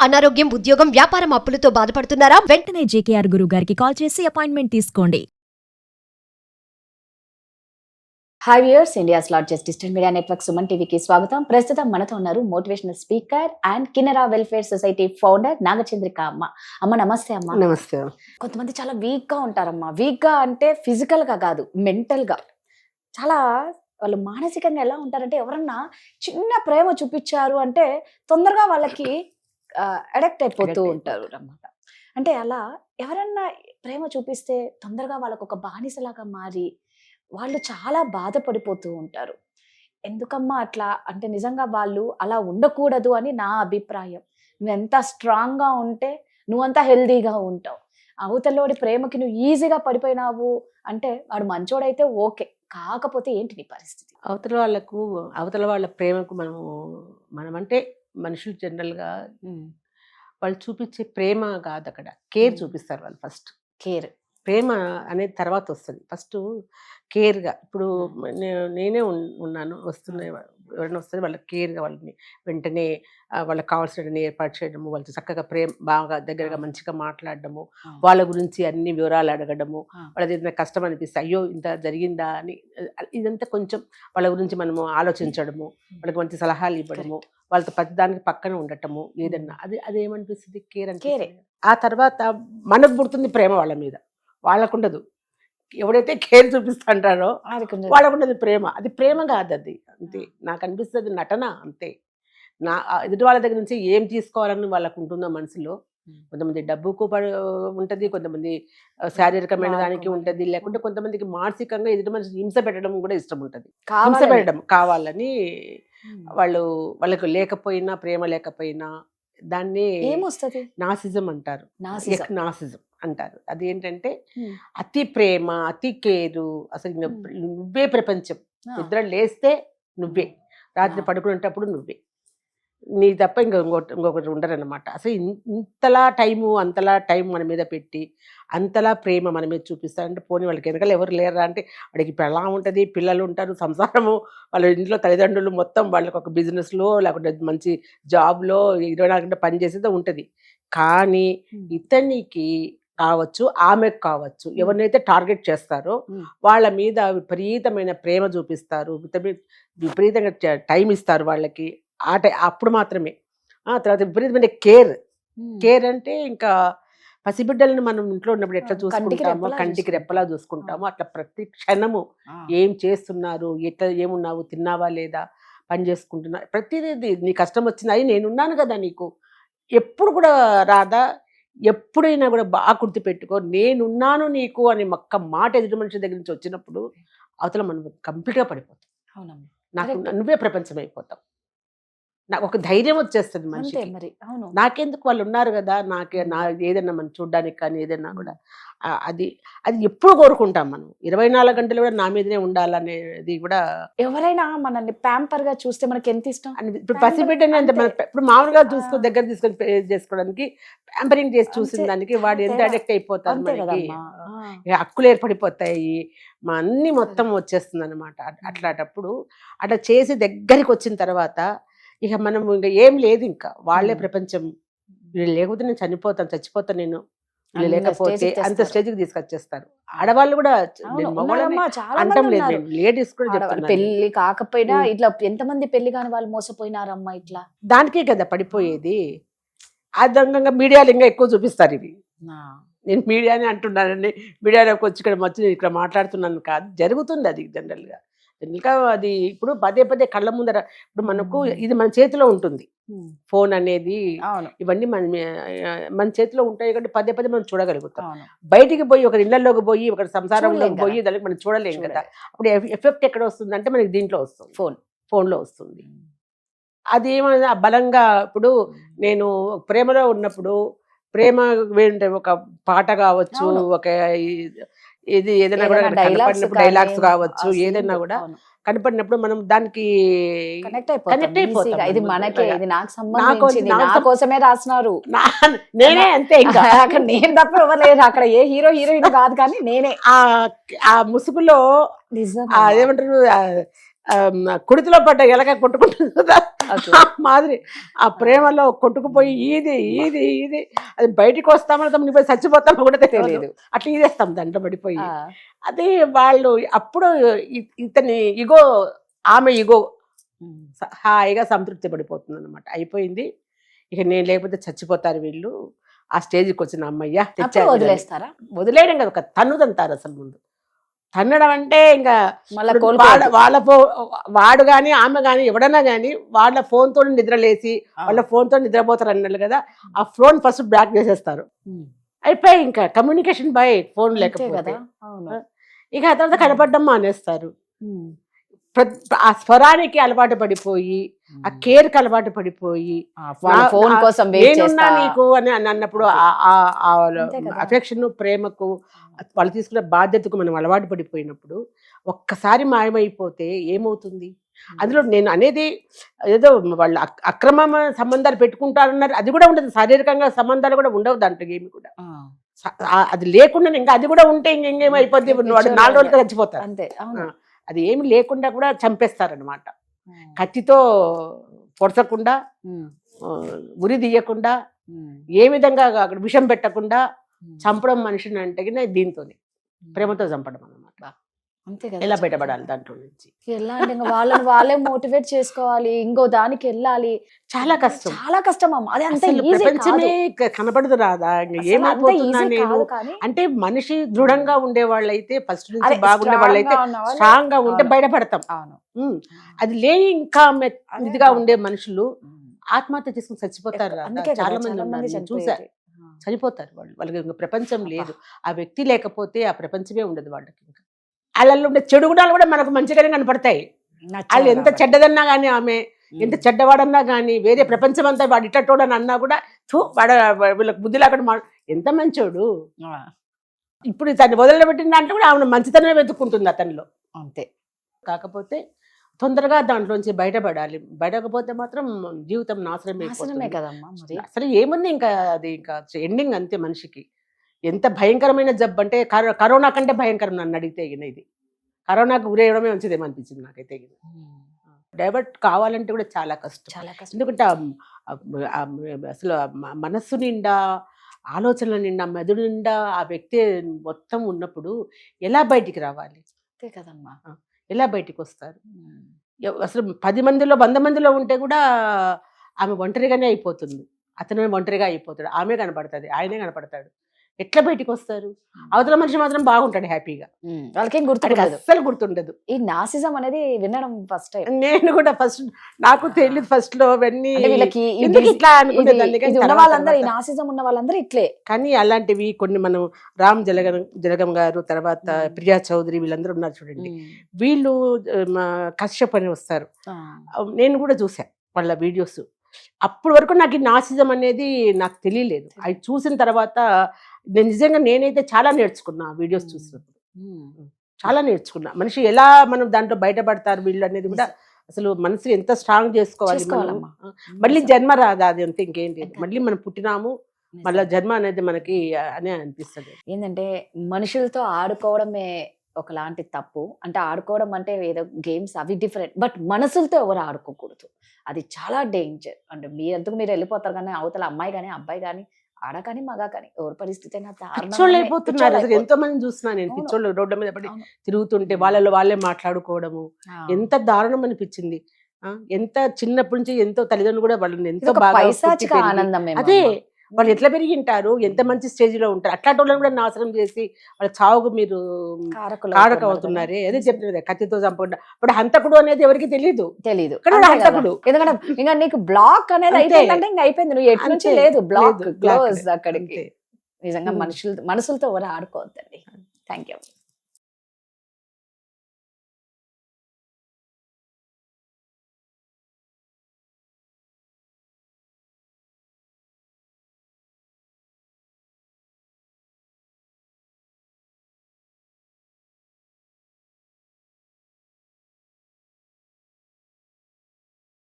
అనారోగ్యం, ఉద్యోగం, వ్యాపారం అప్పులతో బాధపడుతున్నారా? వెంటనే జేకేఆర్ గురువు గారికి కాల్ చేసి అపాయింట్మెంట్ తీసుకోండి. Hi viewers, India's largest digital media network Suman టీవీకి స్వాగతం. ప్రస్తుతం మనతో ఉన్నారు motivational speaker and Kinnera welfare society founder Nagachandrika అమ్మ. అమ్మ నమస్తే అమ్మ. నమస్తే. కొంతమంది చాలా వీక్ గా ఉంటారమ్మా. వీక్ గా అంటే ఫిజికల్ గా కాదు, మెంటల్ గా. చాలా వాళ్ళు మానసికంగా ఎలా ఉంటారంటే, ఎవరన్నా చిన్న ప్రేమ చూపించారు అంటే తొందరగా వాళ్ళకి అడక్ట్ అయిపోతూ ఉంటారు అన్నమాట. అంటే అలా ఎవరన్నా ప్రేమ చూపిస్తే తొందరగా వాళ్ళకు ఒక బానిసలాగా మారి వాళ్ళు చాలా బాధపడిపోతూ ఉంటారు. ఎందుకమ్మా అట్లా అంటే, నిజంగా వాళ్ళు అలా ఉండకూడదు అని నా అభిప్రాయం. నువ్వెంత స్ట్రాంగ్గా ఉంటే నువ్వంతా హెల్దీగా ఉంటావు. అవతలోడి ప్రేమకి నువ్వు ఈజీగా పడిపోయినావు అంటే వాడు మంచోడైతే ఓకే, కాకపోతే ఏంటి నీ పరిస్థితి? అవతల వాళ్ళ ప్రేమకు మనమంటే మనుషులు జనరల్గా వాళ్ళు చూపించే ప్రేమ కాదు, అక్కడ కేర్ చూపిస్తారు వాళ్ళు. ఫస్ట్ కేర్, ప్రేమ అనేది తర్వాత వస్తుంది. ఫస్ట్ కేర్గా. ఇప్పుడు నేనే ఉన్నాను, ఎవరైనా వస్తుంది వాళ్ళకి కేర్గా వాళ్ళని వెంటనే వాళ్ళకి కావాల్సిన ఏర్పాటు చేయడము, వాళ్ళతో చక్కగా బాగా దగ్గరగా మంచిగా మాట్లాడడము, వాళ్ళ గురించి అన్ని వివరాలు అడగడము, వాళ్ళది ఏదైనా కష్టం అనిపిస్తే అయ్యో ఇంత జరిగిందా అని, ఇదంతా కొంచెం వాళ్ళ గురించి మనము ఆలోచించడము, వాళ్ళకి మంచి సలహాలు ఇవ్వడము, వాళ్ళతో ప్రతిదానికి పక్కన ఉండటము, ఏదన్నా అది ఏమనిపిస్తుంది? కేర్ అంటే. ఆ తర్వాత మనకు పుడుతుంది ప్రేమ వాళ్ళ మీద, వాళ్ళకుండదు. ఎవడైతే కేర్ చూపిస్తుంటారో వాళ్ళకుండదు ప్రేమ. అది ప్రేమ కాదు, అది అంతే. నాకు అనిపిస్తుంది నటన అంతే. ఎదుటి వాళ్ళ దగ్గర నుంచి ఏం తీసుకోవాలని వాళ్ళకు ఉంటుందో మనసులో. కొంతమంది డబ్బుకు ఉంటుంది, కొంతమంది శారీరకమైన దానికి ఉంటుంది, లేకుంటే కొంతమందికి మానసికంగా ఎదుటి మనిషి హింస పెట్టడం కూడా ఇష్టం ఉంటుంది. హింస పెట్టడం కావాలని వాళ్ళకు లేకపోయినా, ప్రేమ లేకపోయినా దాన్ని ఏమొస్తుంది? నాసిజం అంటారు. నాసిజం అంటారు. అదేంటంటే అతి ప్రేమ, అతి కేరు. అసలు నువ్వే ప్రపంచం. నిద్ర లేస్తే నువ్వే, రాత్రి పడుకునేటప్పుడు నువ్వే, నీ తప్ప ఇంకొకటి ఉండరన్నమాట. అసలు ఇంతలా అంతలా టైం మన మీద పెట్టి అంతలా ప్రేమ మన మీద చూపిస్తారంటే, పోనీ వాళ్ళకి వెనకాల ఎవరు లేరా అంటే, వాడికి ఎలా ఉంటుంది, పిల్లలు ఉంటారు, సంసారము, వాళ్ళ ఇంట్లో తల్లిదండ్రులు మొత్తం వాళ్ళకి ఒక బిజినెస్లో లేకుంటే మంచి జాబ్లో 24 గంటలు పనిచేసేదో ఉంటుంది. కానీ ఇతనికి కావచ్చు, ఆమెకు కావచ్చు, ఎవరినైతే టార్గెట్ చేస్తారో వాళ్ళ మీద విపరీతమైన ప్రేమ చూపిస్తారు, విపరీతంగా టైం ఇస్తారు వాళ్ళకి. అప్పుడు మాత్రమే. తర్వాత విపరీతమైన కేర్ అంటే ఇంకా పసిబిడ్డలను మనం ఇంట్లో ఉన్నప్పుడు ఎట్లా చూసుకుంటామో, కంటికి రెప్పలా చూసుకుంటామో, అట్లా ప్రతి క్షణము ఏం చేస్తున్నారు, ఎట్లా ఏమున్నావు, తిన్నావా లేదా, పని చేసుకుంటున్నా, ప్రతిదీ నీ కష్టం వచ్చింది, అయి నేనున్నాను కదా నీకు. ఎప్పుడు కూడా రాదా, ఎప్పుడైనా కూడా బాగా గుర్తుపెట్టుకో, నేనున్నాను నీకు అని ఒక్క మాట ఎదుటి మనిషి దగ్గర నుంచి వచ్చినప్పుడు అవతల మనం కంప్లీట్గా పడిపోతాం. నువ్వే ప్రపంచం అయిపోతాం. నాకు ఒక ధైర్యం వచ్చేస్తుంది మనిషికి. నాకెందుకు, వాళ్ళు ఉన్నారు కదా, నా ఏదైనా మనం చూడడానికి కానీ ఏదైనా కూడా అది ఎప్పుడు కోరుకుంటాం మనం. 24 గంటలు కూడా నా మీదనే ఉండాలనేది కూడా. ఎవరైనా మనల్ని ప్యాంపర్ గా చూస్తే మనకి ఎంత ఇష్టం. ఇప్పుడు పసిబిడ్డని అంటే ఇప్పుడు మామూలుగా దగ్గర తీసుకొని చేసుకోవడానికి ప్యాంపరింగ్ చేసి చూసిన దానికి వాడు ఎంత అడిక్ట్ అయిపోతారు, మనకి హక్కులు ఏర్పడిపోతాయి, అన్ని మొత్తం వచ్చేస్తుంది అనమాట. అట్లాంటప్పుడు అట్లా చేసి దగ్గరికి వచ్చిన తర్వాత ఇక మనం ఇంకా ఏం లేదు, ఇంకా వాళ్ళే ప్రపంచం. వీళ్ళు లేకపోతే నేను చచ్చిపోతాను నేను, వీళ్ళు లేకపోతే అంత స్టేజ్కి తీసుకొచ్చేస్తారు. ఆడవాళ్ళు కూడా అంటాం లేదు, నేను లేడీస్ కూడా చెప్తాను. పెళ్లి కాకపోయినా ఇట్లా ఎంతమంది పెళ్లి కాని వాళ్ళు మోసపోయినారమ్మా. ఇట్లా దానికే కదా పడిపోయేది. అదంగా మీడియాలు ఇంకా ఎక్కువ చూపిస్తారు ఇవి. నేను మీడియానే అంటున్నానండి, మీడియాలోకి వచ్చి ఇక్కడ మాట్లాడుతున్నాను కాదు, జరుగుతుంది అది జనరల్గా. అది ఇప్పుడు పదే కళ్ళ ముందర. ఇప్పుడు మనకు ఇది మన చేతిలో ఉంటుంది, ఫోన్ అనేది, ఇవన్నీ మన చేతిలో ఉంటాయి కాబట్టి పదే మనం చూడగలుగుతాం. బయటికి పోయి ఒకరి ఇళ్లలోకి పోయి ఒకరి సంసారంలోకి పోయి దానికి మనం చూడలేం కదా. అప్పుడు ఎఫెక్ట్ ఎక్కడ వస్తుంది అంటే మనకి దీంట్లో వస్తుంది, ఫోన్లో వస్తుంది. అదేమైనా బలంగా. ఇప్పుడు నేను ప్రేమలో ఉన్నప్పుడు ప్రేమ ఒక పాట కావచ్చు, ఒక ఇది ఏదైనా కూడా కనపడినప్పుడు డైలాగ్స్ కావచ్చు, ఏదైనా కూడా కనపడినప్పుడు మనం దానికి కనెక్ట్ అయిపోతాం. ఇది మనకే, ఇది నాకు సంబంధించింది, నా కోసమే రాసినారు, నేనే అంతే. ఇంకా అక్కడ నేను తప్ప ఇవ్వలేదు, అక్కడ ఏ హీరో హీరోయిన్ కాదు, కానీ నేనే ఆ ముసుగులో అదేమంటారు, కుడితిలో పడ్డ ఎలక కొట్టుకుంటుంది కదా, మాదిరి ఆ ప్రేమలో కొట్టుకుపోయి ఇది అది బయటికి వస్తామో నువ్వు చచ్చిపోతామో కూడా తెలియదు, అట్లా ఈదేస్తాం దాంట్లో పడిపోయి. అది వాళ్ళు అప్పుడు ఇతని ఇగో ఆమె ఇగో హాయిగా సంతృప్తి పడిపోతుంది అనమాట. అయిపోయింది, ఇక నేను లేకపోతే చచ్చిపోతారు వీళ్ళు. ఆ స్టేజ్కి వచ్చిన అమ్మయ్య తెచ్చారు. వదిలేస్తారా? వదిలేయడం కదా, ఒక తన్నుదంటారు అసలు. ముందు తన్నడం అంటే ఇంకా వాడు కానీ ఆమె కానీ ఎవడన్నా కానీ వాళ్ళ ఫోన్ తో నిద్రలేసి వాళ్ళ ఫోన్ తో నిద్రపోతారు అన్నారు కదా, ఆ ఫోన్ ఫస్ట్ బ్లాక్ చేసేస్తారు. అయిపోయి ఇంకా కమ్యూనికేషన్ బై ఫోన్ లేకపోతే ఇక ఆ తర్వాత కనపడడం మానేస్తారు. ఆ స్వరానికి అలవాటు పడిపోయి, ఆ కేర్ కి అలవాటు పడిపోయి, ఫోన్ కోసం నేనున్నా నీకు అని అన్నప్పుడు అఫెక్షన్ ప్రేమకు వాళ్ళు తీసుకున్న బాధ్యతకు మనం అలవాటు పడిపోయినప్పుడు ఒక్కసారి మాయమైపోతే ఏమవుతుంది? అందులో నేను అనేది ఏదో వాళ్ళు అక్రమ సంబంధాలు పెట్టుకుంటారన్నారు, అది కూడా ఉండదు. శారీరకంగా సంబంధాలు కూడా ఉండవు దాంట్లో ఏమి కూడా. అది లేకుండా ఇంకా అది కూడా ఉంటే ఇంకేమైపోద్ది, వాడు 4 రోజులకి చచ్చిపోతారు అంతే. అది ఏమి లేకుండా కూడా చంపేస్తారనమాట. కత్తితో పొడచకుండా, ఉరి తీయకుండా, ఏ విధంగా అక్కడ విషం పెట్టకుండా చంపడం మనిషిని అంటే దీంతోనే ప్రేమతో చంపడం అనమాట. అంతే కదా. ఎలా బయటపడాలి దాంట్లో నుంచి? ఎలా అంటే వాళ్ళని వాళ్ళే మోటివేట్ చేసుకోవాలి, ఇంకో దానికి వెళ్ళాలి. చాలా కష్టం, చాలా కష్టం అమ్మ. అది అంత ప్రపంచమే కనపడదు రాదా? ఏమైపోతున్నా నేను అంటే మనిషి దృఢంగా ఉండే వాళ్ళైతే, ఫస్ట్ నుంచి బాగుండే వాళ్ళైతే, స్ట్రాంగ్ గా ఉంటే బయటపడతాం. అది లేని ఇంకా ఇదిగా ఉండే మనుషులు ఆత్మహత్య చేసుకుని చచ్చిపోతారు. చాలా మంది ఉన్నారు, చూసారు, చనిపోతారు వాళ్ళు. వాళ్ళకి ఇంకా ప్రపంచం లేదు. ఆ వ్యక్తి లేకపోతే ఆ ప్రపంచమే ఉండదు వాళ్ళకి. ఇంకా వాళ్ళల్లో ఉండే చెడు గుణాలు కూడా మనకు మంచిగానే కనపడతాయి. వాళ్ళు ఎంత చెడ్డదన్నా కానీ, ఆమె ఎంత చెడ్డవాడన్నా కానీ, వేరే ప్రపంచం అంతా వాడు ఇట్టోడని అన్నా కూడా వాడ వీళ్ళకి బుద్ధి లేకుండా ఎంత మంచోడు. ఇప్పుడు తను వదిలిపెట్టిన దాంట్లో కూడా ఆమె మంచితనమే వెతుక్కుంటుంది అతనిలో. అంతే. కాకపోతే తొందరగా దాంట్లోంచి బయటపడాలి. బయటకపోతే మాత్రం జీవితం నాశనమే కదమ్మా. అసలు ఏముంది ఇంకా, అది ఇంకా ఎండింగ్ అంతే మనిషికి. ఎంత భయంకరమైన జబ్బు అంటే కరోనా కంటే భయంకరం నన్ను అడిగితే. ఇది కరోనాకు గురేయడమే మంచిదేమో అనిపించింది నాకైతే. డైవర్ట్ కావాలంటే కూడా చాలా కష్టం. ఎందుకంటే అసలు మనస్సు నిండా, ఆలోచనల నిండా, మెదడు నిండా ఆ వ్యక్తి మొత్తం ఉన్నప్పుడు ఎలా బయటికి రావాలి? అంతే కదమ్మా. ఎలా బయటికి వస్తారు? అసలు 10 మందిలో 100 మందిలో ఉంటే కూడా ఆమె ఒంటరిగానే అయిపోతుంది, అతను ఒంటరిగా అయిపోతాడు, ఆమె కనపడుతుంది, ఆయనే కనపడతాడు. ఎట్లా బయటికి వస్తారు? అవతల మనిషి మాత్రం బాగుంటాడు హ్యాపీగా, వాళ్ళకేం గుర్తుండదు, అస్సలు గుర్తుండదు. ఈ నాసిజం అనేది వినడం ఫస్ట్ టైం. నేను కూడా ఫస్ట్ నాకు తెలియదు ఫస్ట్ లో అవన్నీ ఇట్లా వాళ్ళందరూ, ఈ నాసిజం ఉన్న వాళ్ళందరూ ఇట్లే. కానీ అలాంటివి కొన్ని మనం రామ్ జలగం గారు, తర్వాత ప్రియా చౌదరి, వీళ్ళందరూ ఉన్నారు చూడండి. వీళ్ళు కశ్యప్ అని వస్తారు, నేను కూడా చూసా వాళ్ళ వీడియోస్. అప్పటి వరకు నాకు ఈ నాసిజం అనేది నాకు తెలియలేదు. అవి చూసిన తర్వాత నిజంగా నేనైతే చాలా నేర్చుకున్నా వీడియోస్ చూసినప్పుడు. చాలా నేర్చుకున్నా మనిషి ఎలా మనం దాంట్లో బయటపడతారు వీళ్ళు అనేది కూడా. అసలు మనసు ఎంత స్ట్రాంగ్ చేసుకోవాలి. మళ్ళీ జన్మ రాదా? అది అంతే, ఇంకేం లేదు. మళ్ళీ మనం పుట్టినాము, మళ్ళీ జన్మ అనేది మనకి అనే అనిపిస్తుంది. ఏంటంటే మనుషులతో ఆడుకోవడమే ఒకలాంటి తప్పు. అంటే ఆడుకోవడం అంటే ఏదో గేమ్స్ అవి డిఫరెంట్, బట్ మనసులతో ఎవరు ఆడుకోకూడదు. అది చాలా డేంజర్. అంటే మీరెందుకు మీరు వెళ్ళిపోతారు, కానీ అవతల అమ్మాయి కానీ అబ్బాయి కానీ, ఆడ కానీ మగ కానీ, ఎవరి పరిస్థితి అయినా పిచ్చోళ్ళు అయిపోతున్నారు. అసలు ఎంతో మంది చూస్తున్నాను నేను, పిచ్చోళ్ళు రోడ్ల మీద పడి తిరుగుతుంటే వాళ్ళలో వాళ్ళే మాట్లాడుకోవడము ఎంత దారుణం అనిపించింది. ఎంత చిన్నప్పటి నుంచి ఎంతో తల్లిదండ్రులు కూడా వాళ్ళని ఎంతో బాగా ఆనందం. అదే వాళ్ళు ఎట్లా పెరిగింటారు, ఎంత మంచి స్టేజ్ లో ఉంటారు. అట్లాంటి వాళ్ళని కూడా నాశనం చేసి వాళ్ళ చావుకు మీరు కారక అవుతున్నారే. అదే చెప్తున్నారు, కత్తితో చంపకుండా. ఇప్పుడు హంతకుడు అనేది ఎవరికి తెలియదు. హంతకుడు ఎందుకంటే ఇంకా నీకు బ్లాక్ అనేది అయిపోయిందంటే ఇంకా అయిపోయింది, నువ్వు ఎటు నుంచి లేదు, బ్లాక్ క్లోజ్ అక్కడికి. నిజంగా మనసులతో ఎవరు ఆడుకోవద్దండి. Thank you.